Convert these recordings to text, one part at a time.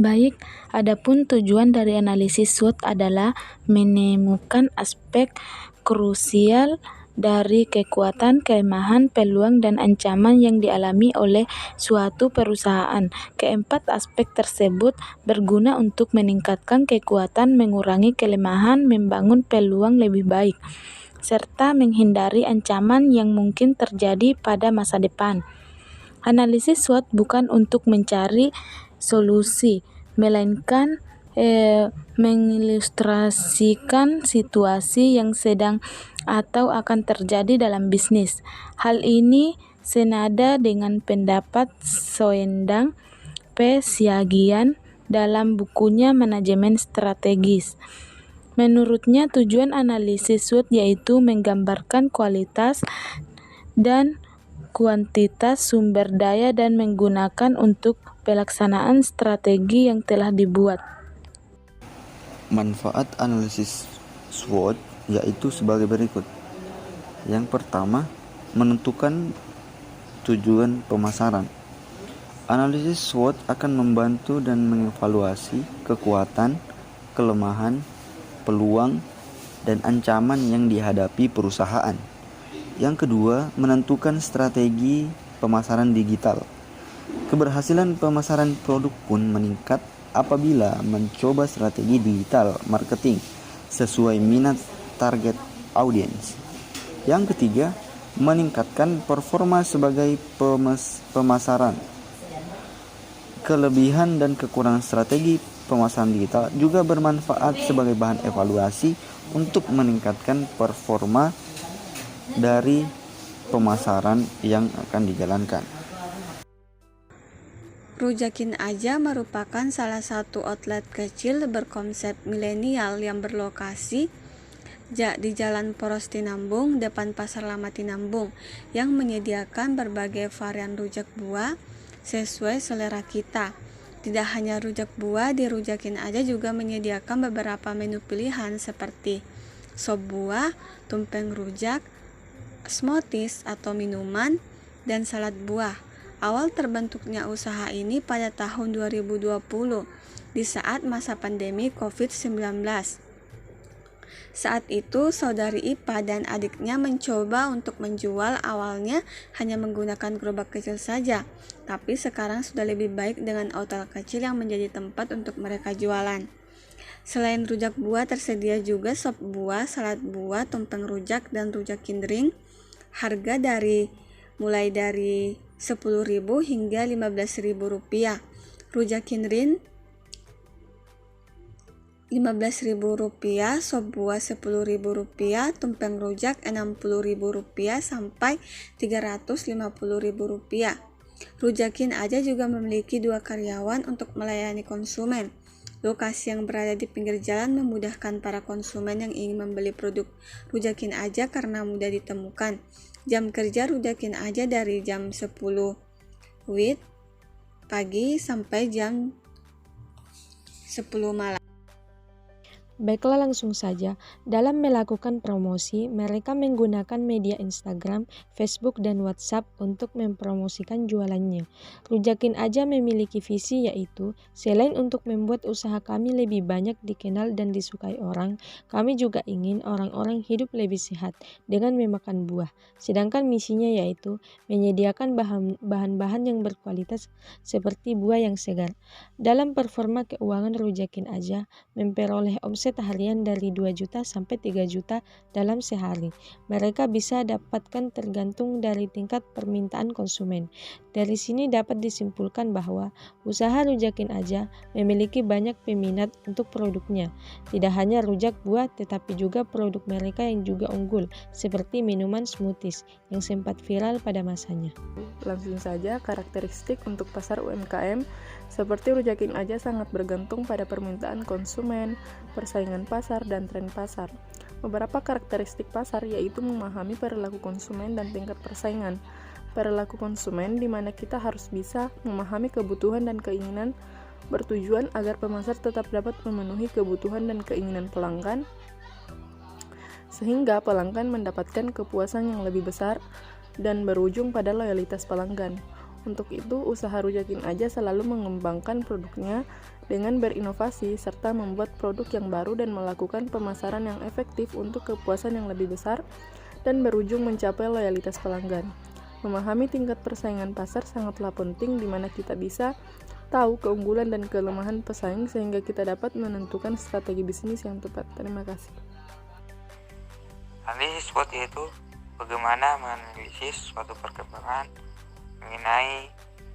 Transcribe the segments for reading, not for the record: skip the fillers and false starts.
Baik, adapun tujuan dari analisis SWOT adalah menemukan aspek krusial dari kekuatan, kelemahan, peluang, dan ancaman yang dialami oleh suatu perusahaan. Keempat aspek tersebut berguna untuk meningkatkan kekuatan, mengurangi kelemahan, membangun peluang lebih baik, serta menghindari ancaman yang mungkin terjadi pada masa depan. Analisis SWOT bukan untuk mencari solusi, melainkan mengilustrasikan situasi yang sedang atau akan terjadi dalam bisnis. Hal ini senada dengan pendapat Soendang P. Siagian dalam bukunya Manajemen Strategis. Menurutnya, tujuan analisis SWOT yaitu menggambarkan kualitas dan kuantitas sumber daya dan menggunakan untuk pelaksanaan strategi yang telah dibuat. Manfaat analisis SWOT yaitu sebagai berikut. Yang pertama, menentukan tujuan pemasaran. Analisis SWOT akan membantu dan mengevaluasi kekuatan, kelemahan, peluang, dan ancaman yang dihadapi perusahaan. Yang kedua, menentukan strategi pemasaran digital. Keberhasilan pemasaran produk pun meningkat apabila mencoba strategi digital marketing sesuai minat target audience. Yang ketiga, meningkatkan performa sebagai pemasaran. Kelebihan dan kekurangan strategi pemasaran digital juga bermanfaat sebagai bahan evaluasi untuk meningkatkan performa dari pemasaran yang akan dijalankan. Rujakin Aja merupakan salah satu outlet kecil berkonsep milenial yang berlokasi di Jalan Poros Tinambung, depan Pasar Lama Tinambung, yang menyediakan berbagai varian rujak buah sesuai selera kita. Tidak hanya rujak buah, di Rujakin Aja juga menyediakan beberapa menu pilihan seperti sop buah, tumpeng rujak, smoothies atau minuman, dan salad buah. Awal terbentuknya usaha ini pada tahun 2020 di saat masa pandemi COVID-19. Saat itu saudari Ipa dan adiknya mencoba untuk menjual, awalnya hanya menggunakan gerobak kecil saja, tapi sekarang sudah lebih baik dengan outlet kecil yang menjadi tempat untuk mereka jualan. Selain rujak buah, tersedia juga sop buah, salad buah, tumpeng rujak, dan rujak kindring. Harga mulai dari 10.000 hingga 15.000 rupiah. Rujak kindring 15.000 rupiah, sop buah 10.000 rupiah, tumpeng rujak 60.000 rupiah sampai 350.000 rupiah. Rujakin Aja juga memiliki 2 karyawan untuk melayani konsumen. Lokasi yang berada di pinggir jalan memudahkan para konsumen yang ingin membeli produk Rujakin Aja karena mudah ditemukan. Jam kerja Rujakin Aja dari jam 10 WIB pagi sampai jam 10 malam. Baiklah, langsung saja. Dalam melakukan promosi, mereka menggunakan media Instagram, Facebook, dan WhatsApp untuk mempromosikan jualannya. Rujakin Aja memiliki visi, yaitu selain untuk membuat usaha kami lebih banyak dikenal dan disukai orang, kami juga ingin orang-orang hidup lebih sehat dengan memakan buah. Sedangkan misinya yaitu menyediakan bahan-bahan yang berkualitas seperti buah yang segar. Dalam performa keuangan Rujakin Aja memperoleh omset harian dari 2 juta sampai 3 juta dalam sehari. Mereka bisa dapatkan tergantung dari tingkat permintaan konsumen. Dari sini dapat disimpulkan bahwa usaha Rujakin Aja memiliki banyak peminat untuk produknya. Tidak hanya rujak buah, tetapi juga produk mereka yang juga unggul, seperti minuman smoothies yang sempat viral pada masanya. Langsung saja, karakteristik untuk pasar UMKM seperti Rujakin Aja sangat bergantung pada permintaan konsumen, persaingan pasar, dan tren pasar. Beberapa karakteristik pasar yaitu memahami perilaku konsumen dan tingkat persaingan. Perilaku konsumen di mana kita harus bisa memahami kebutuhan dan keinginan, bertujuan agar pemasar tetap dapat memenuhi kebutuhan dan keinginan pelanggan, sehingga pelanggan mendapatkan kepuasan yang lebih besar dan berujung pada loyalitas pelanggan. Untuk itu, usaha rujakin aja selalu mengembangkan produknya dengan berinovasi serta membuat produk yang baru dan melakukan pemasaran yang efektif untuk kepuasan yang lebih besar dan berujung mencapai loyalitas pelanggan. Memahami tingkat persaingan pasar sangatlah penting di mana kita bisa tahu keunggulan dan kelemahan pesaing sehingga kita dapat menentukan strategi bisnis yang tepat. Terima kasih. Analisis SWOT yaitu bagaimana menganalisis suatu perkembangan mengenai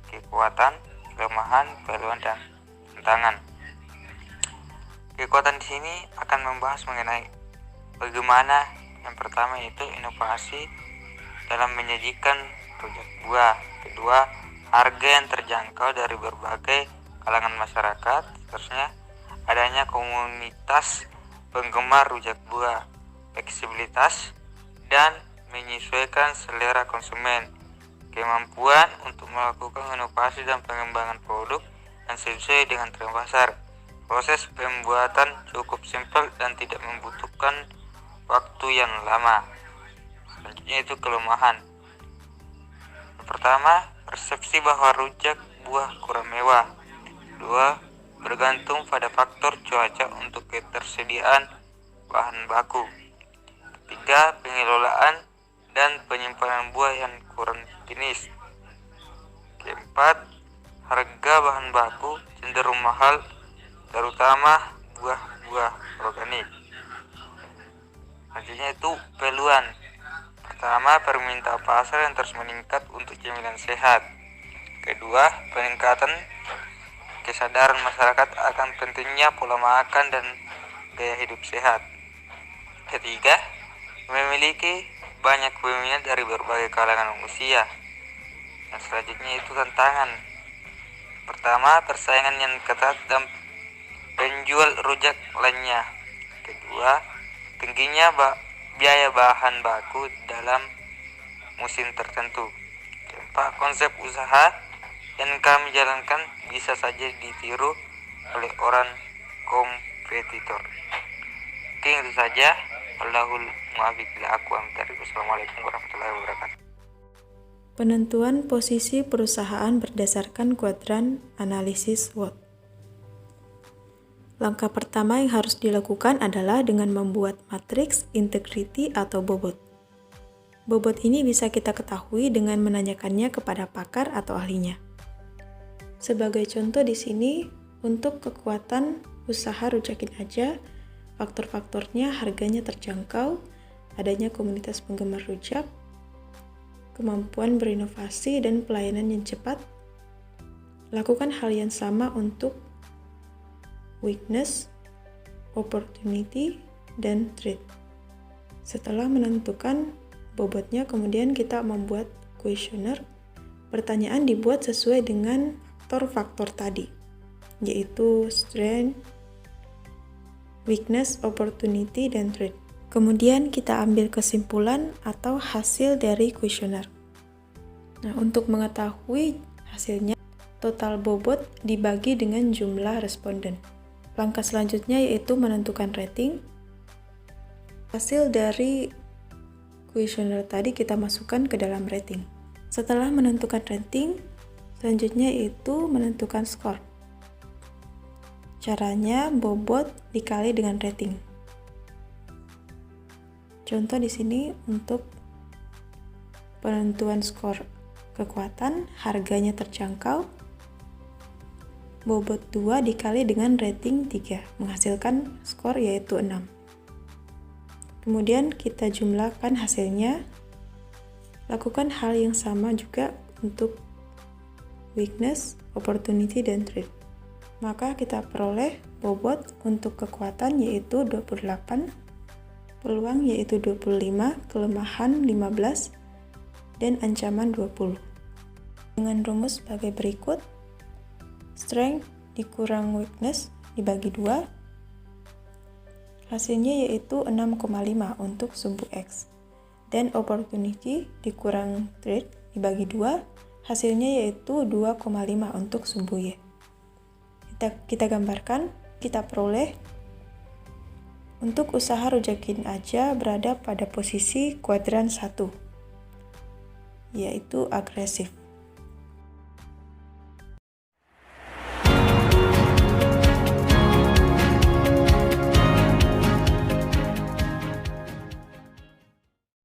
kekuatan, kelemahan, peluang, dan tantangan. Kekuatan di sini akan membahas mengenai bagaimana yang pertama yaitu inovasi dalam menyajikan rujak buah. Kedua, harga yang terjangkau dari berbagai kalangan masyarakat. Seterusnya, adanya komunitas penggemar rujak buah, fleksibilitas dan menyesuaikan selera konsumen, kemampuan untuk melakukan inovasi dan pengembangan produk yang sesuai dengan tren pasar. Proses pembuatan cukup simpel dan tidak membutuhkan waktu yang lama. Selanjutnya itu kelemahan. Yang pertama, persepsi bahwa rujak buah kurang mewah. Kedua, bergantung pada faktor cuaca untuk ketersediaan bahan baku. Ketiga, pengelolaan dan penyimpanan buah yang kurang jenis. Keempat, harga bahan baku cenderung mahal, terutama buah-buah organik. Selanjutnya itu peluang. Pertama, permintaan pasar yang terus meningkat untuk cemilan sehat. Kedua, peningkatan kesadaran masyarakat akan pentingnya pola makan dan gaya hidup sehat. Ketiga, memiliki banyak peminat dari berbagai kalangan usia. Yang selanjutnya itu tantangan. Pertama, persaingan yang ketat dan penjual rujak lainnya. Kedua, tingginya biaya bahan baku dalam musim tertentu. Keempat, konsep usaha yang kami jalankan bisa saja ditiru oleh orang kompetitor. Oke, itu saja. Wallahul muwaffiq ila aqwamit thoriq. Wassalamualaikum warahmatullahi wabarakatuh. Penentuan posisi perusahaan berdasarkan kuadran analisis SWOT. Langkah pertama yang harus dilakukan adalah dengan membuat matriks integrity atau bobot. Bobot ini bisa kita ketahui dengan menanyakannya kepada pakar atau ahlinya. Sebagai contoh di sini, untuk kekuatan usaha rujakin aja, faktor-faktornya harganya terjangkau, adanya komunitas penggemar rujak, kemampuan berinovasi dan pelayanan yang cepat. Lakukan hal yang sama untuk weakness, opportunity, dan threat. Setelah menentukan bobotnya, kemudian kita membuat kuesioner. Pertanyaan dibuat sesuai dengan faktor-faktor tadi, yaitu strength, weakness, opportunity, dan threat. Kemudian kita ambil kesimpulan atau hasil dari kuesioner. Nah, untuk mengetahui hasilnya, total bobot dibagi dengan jumlah responden. Langkah selanjutnya yaitu menentukan rating. Hasil dari kuesioner tadi kita masukkan ke dalam rating. Setelah menentukan rating, selanjutnya yaitu menentukan skor. Caranya bobot dikali dengan rating. Contoh di sini untuk penentuan skor kekuatan, harganya terjangkau, bobot 2 dikali dengan rating 3, menghasilkan skor yaitu 6. Kemudian kita jumlahkan hasilnya. Lakukan hal yang sama juga untuk weakness, opportunity, dan threat. Maka kita peroleh bobot untuk kekuatan yaitu 28, peluang yaitu 25, kelemahan 15, dan ancaman 20. Dengan rumus sebagai berikut, strength dikurang weakness dibagi 2, hasilnya yaitu 6,5 untuk sumbu X, dan opportunity dikurang threat dibagi 2, hasilnya yaitu 2,5 untuk sumbu Y. Kita gambarkan, kita peroleh untuk usaha rujakin aja berada pada posisi kuadran 1, yaitu agresif.